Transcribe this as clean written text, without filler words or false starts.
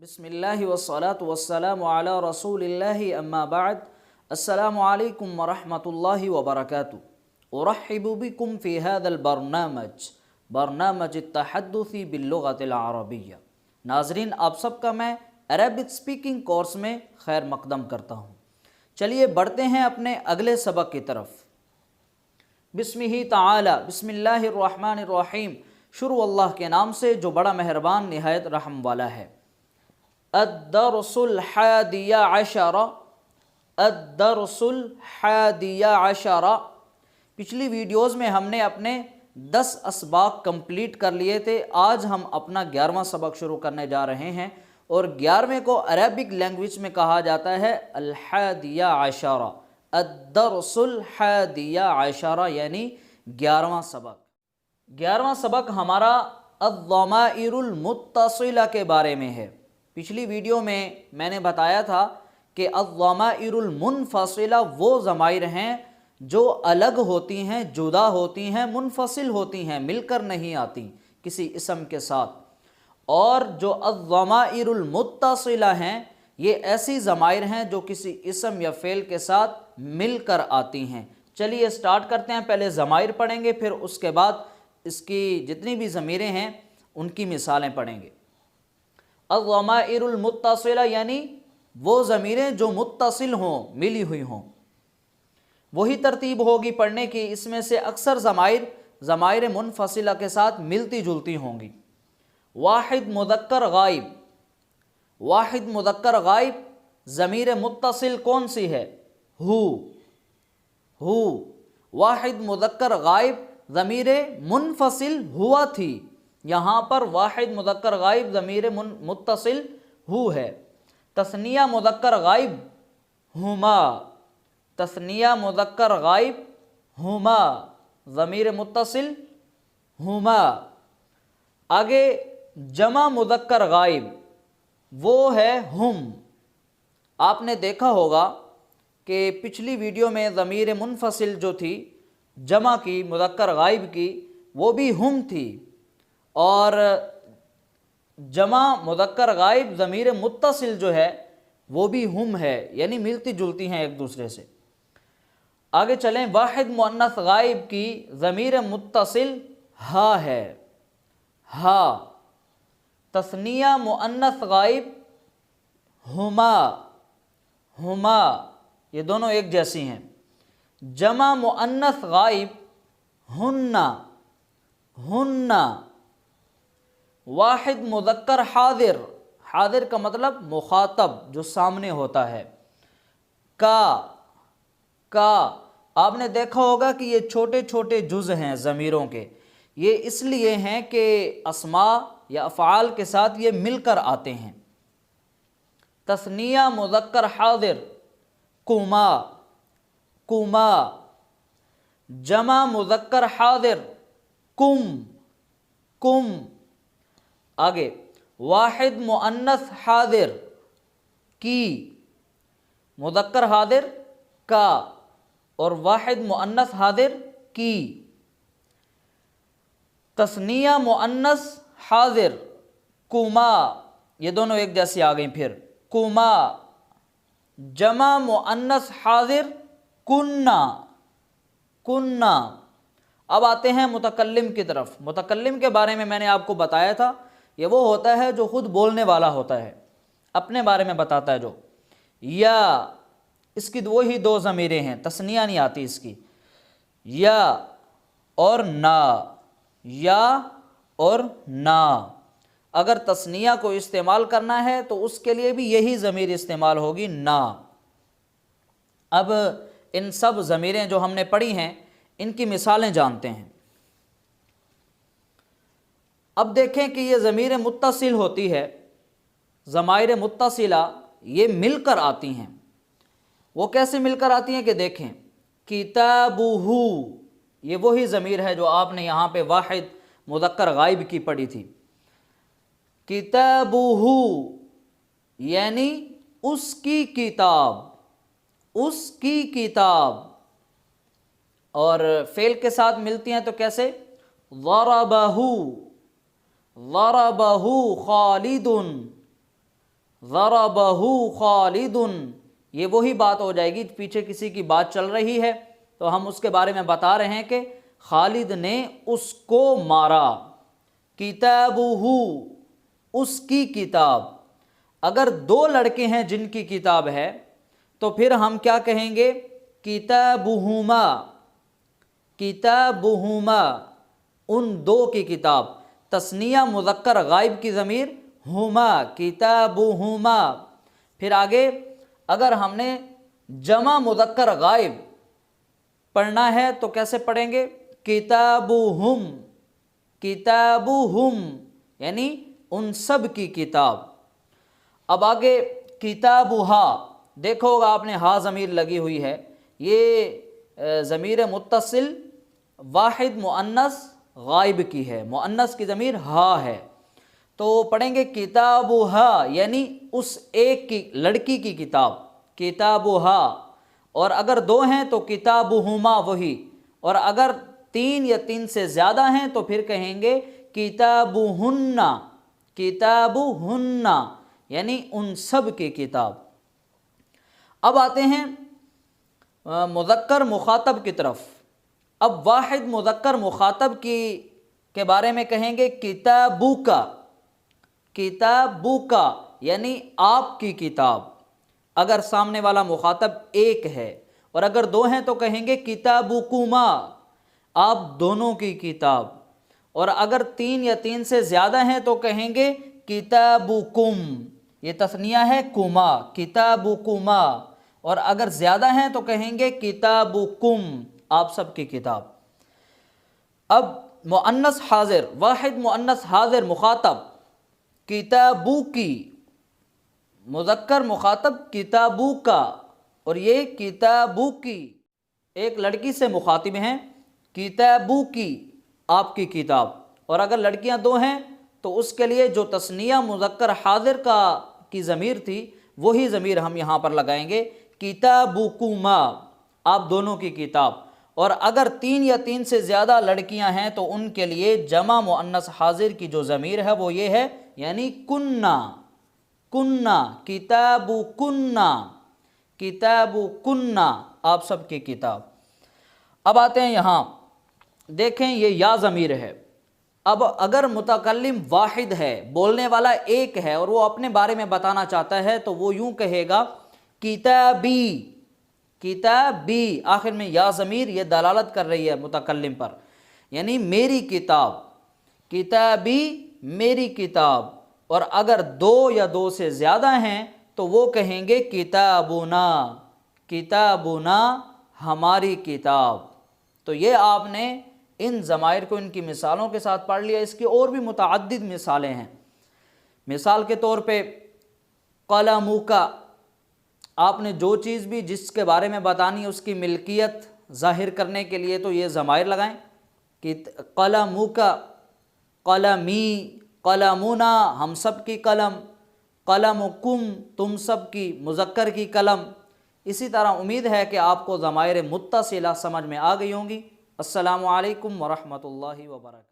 بسم اللہ والصلاة والسلام علی رسول اللہ اما بعد السلام علیکم ورحمۃ اللہ وبرکاتہ ارحب بکم فی هذا البرنامج برنامج التحدث باللغة العربیہ۔ ناظرین، آپ سب کا میں عربک سپیکنگ کورس میں خیر مقدم کرتا ہوں۔ چلیے بڑھتے ہیں اپنے اگلے سبق کی طرف۔ بسمہ تعالی، بسم اللہ الرحمن الرحیم، شروع اللہ کے نام سے جو بڑا مہربان نہایت رحم والا ہے۔ الدرس الحادی عشر، الدرس الحادی عشر۔ پچھلی ویڈیوز میں ہم نے اپنے 10 اسباق کمپلیٹ کر لیے تھے۔ آج ہم اپنا 11واں سبق شروع کرنے جا رہے ہیں، اور 11ویں کو عربک لینگویج میں کہا جاتا ہے الحادی عشر، الدرس الحادی عشر، یعنی 11واں سبق۔ 11واں سبق ہمارا الضمائر المتصلہ کے بارے میں ہے۔ پچھلی ویڈیو میں نے بتایا تھا کہ الضمائر المنفصلہ وہ ضمائر ہیں جو الگ ہوتی ہیں، جدا ہوتی ہیں، منفصل ہوتی ہیں، مل کر نہیں آتی کسی اسم کے ساتھ۔ اور جو الضمائر المتصلہ ہیں یہ ایسی ضمائر ہیں جو کسی اسم یا فعل کے ساتھ مل کر آتی ہیں۔ چلیے سٹارٹ کرتے ہیں۔ پہلے ضمائر پڑھیں گے، پھر اس کے بعد اس کی جتنی بھی ضمیریں ہیں ان کی مثالیں پڑھیں گے۔ الضمائر المتصلہ یعنی وہ ضمیریں جو متصل ہوں، ملی ہوئی ہوں۔ وہی ترتیب ہوگی پڑھنے کی، اس میں سے اکثر ضمائر منفصلہ کے ساتھ ملتی جلتی ہوں گی۔ واحد مذکر غائب، واحد مذکر غائب ضمیر متصل کون سی ہے؟ ہو۔ واحد مذکر غائب ضمیر منفصل ہوا تھی، یہاں پر واحد مذکر غائب ضمیر متصل ہو ہے۔ تثنیہ مذکر غائب ہما، تثنیہ مذکر غائب ہما ضمیر متصل ہما۔ آگے جمع مذکر غائب وہ ہے ہم۔ آپ نے دیکھا ہوگا کہ پچھلی ویڈیو میں ضمیر منفصل جو تھی جمع کی، مذکر غائب کی، وہ بھی ہم تھی، اور جمع مذکر غائب ضمیر متصل جو ہے وہ بھی ہم ہے، یعنی ملتی جلتی ہیں ایک دوسرے سے۔ آگے چلیں، واحد مؤنث غائب کی ضمیر متصل ہا ہے، ہا۔ تثنیہ مؤنث غائب ہما، ہما، یہ دونوں ایک جیسی ہیں۔ جمع مؤنث غائب ہن، ہن۔ واحد مذکر حاضر، حاضر کا مطلب مخاطب جو سامنے ہوتا ہے، کا۔ آپ نے دیکھا ہوگا کہ یہ چھوٹے چھوٹے جز ہیں ضمیروں کے، یہ اس لیے ہیں کہ اسماء یا افعال کے ساتھ یہ مل کر آتے ہیں۔ تثنیہ مذکر حاضر کما، کما۔ جمع مذکر حاضر کم، کم۔ آگے واحد مؤنث حاضر کی، مذکر حاضر کا، اور واحد مؤنث حاضر کی۔ تثنیہ مؤنث حاضر کما، یہ دونوں ایک جیسی آ گئیں پھر، کما۔ جمع مؤنث حاضر کننا، کننا۔ اب آتے ہیں متکلم کی طرف۔ متکلم کے بارے میں نے آپ کو بتایا تھا، یہ وہ ہوتا ہے جو خود بولنے والا ہوتا ہے، اپنے بارے میں بتاتا ہے جو۔ یا، اس کی وہی 2 ضمیریں ہیں، تثنیہ نہیں آتی اس کی، یا اور نا، یا اور نا۔ اگر تثنیہ کو استعمال کرنا ہے تو اس کے لیے بھی یہی ضمیر استعمال ہوگی، نا۔ اب ان سب ضمیریں جو ہم نے پڑھی ہیں ان کی مثالیں جانتے ہیں۔ اب دیکھیں کہ یہ ضمیر متصل ہوتی ہے، ضمائر متصلہ یہ مل کر آتی ہیں۔ وہ کیسے مل کر آتی ہیں کہ دیکھیں، کتابہ، یہ وہی ضمیر ہے جو آپ نے یہاں پہ واحد مذکر غائب کی پڑھی تھی۔ کتابہ یعنی اس کی کتاب، اس کی کتاب۔ اور فعل کے ساتھ ملتی ہیں تو کیسے؟ ضربہ، ضربہ خالد، ضربہو خالد، یہ وہی بات ہو جائے گی، پیچھے کسی کی بات چل رہی ہے تو ہم اس کے بارے میں بتا رہے ہیں کہ خالد نے اس کو مارا۔ کتابہ، اس کی کتاب، اگر دو لڑکے ہیں جن کی کتاب ہے تو پھر ہم کیا کہیں گے؟ کتابہما، کتابہما، ان دو کی کتاب۔ تثنیہ مذکر غائب کی ضمیر ہما، کتابہما۔ پھر آگے اگر ہم نے جمع مذکر غائب پڑھنا ہے تو کیسے پڑھیں گے؟ کتابہم، کتابہم، یعنی ان سب کی کتاب۔ اب آگے کتابہا، دیکھو گا آپ نے ہا ضمیر لگی ہوئی ہے، یہ ضمیر متصل واحد مؤنث غائب کی ہے، مؤنث کی ضمیر ہا ہے، تو پڑھیں گے کتابہا، یعنی اس ایک کی لڑکی کی کتاب، کتابہا۔ اور اگر دو ہیں تو کتابہما وہی، اور اگر تین یا تین سے زیادہ ہیں تو پھر کہیں گے کتابہن، کتابہن، یعنی ان سب کی کتاب۔ اب آتے ہیں مذکر مخاطب کی طرف۔ اب واحد مذکر مخاطب کے بارے میں کہیں گے کتابوکا، کتابوکا، یعنی آپ کی کتاب، اگر سامنے والا مخاطب ایک ہے، اور اگر دو ہیں تو کہیں گے کتابکما، آپ دونوں کی کتاب، اور اگر تین یا تین سے زیادہ ہیں تو کہیں گے کتابکم، یہ تثنیہ ہے کما، کتابکما، اور اگر زیادہ ہیں تو کہیں گے کتابکم، آپ سب کی کتاب۔ اب مؤنث حاضر، واحد مؤنث حاضر مخاطب کتابو کی، مذکر مخاطب کتابو کا، اور یہ کتابو کی، ایک لڑکی سے مخاطب ہیں، کتابو کی، آپ کی کتاب، اور اگر لڑکیاں دو ہیں تو اس کے لیے جو تثنیہ مذکر حاضر کی ضمیر تھی وہی ضمیر ہم یہاں پر لگائیں گے، کتابکما، آپ دونوں کی کتاب۔ اور اگر تین یا تین سے زیادہ لڑکیاں ہیں تو ان کے لیے جمع مؤنث حاضر کی جو ضمیر ہے وہ یہ ہے، یعنی کننا، کننا، کتابکننا، کتابکننا، آپ سب کی کتاب۔ اب آتے ہیں یہاں، دیکھیں یہ یا ضمیر ہے۔ اب اگر متکلم واحد ہے، بولنے والا ایک ہے، اور وہ اپنے بارے میں بتانا چاہتا ہے تو وہ یوں کہے گا کتابی، کتابی، آخر میں یا ضمیر یہ دلالت کر رہی ہے متکلم پر، یعنی میری کتاب، کتابی، میری کتاب۔ اور اگر دو یا دو سے زیادہ ہیں تو وہ کہیں گے کتابنا، کتابنا، ہماری کتاب۔ تو یہ آپ نے ان ضمائر کو ان کی مثالوں کے ساتھ پڑھ لیا۔ اس کی اور بھی متعدد مثالیں ہیں۔ مثال کے طور پہ قلمو کا، آپ نے جو چیز بھی جس کے بارے میں بتانی ہے اس کی ملکیت ظاہر کرنے کے لیے تو یہ ضمائر لگائیں کہ قلمو کا، قلمی، قلمنا، ہم سب کی قلم، قلمکم، تم سب کی، مذکر کی قلم۔ اسی طرح امید ہے کہ آپ کو ضمائر متصلہ سمجھ میں آ گئی ہوں گی۔ السلام علیکم ورحمۃ اللہ وبرکاتہ۔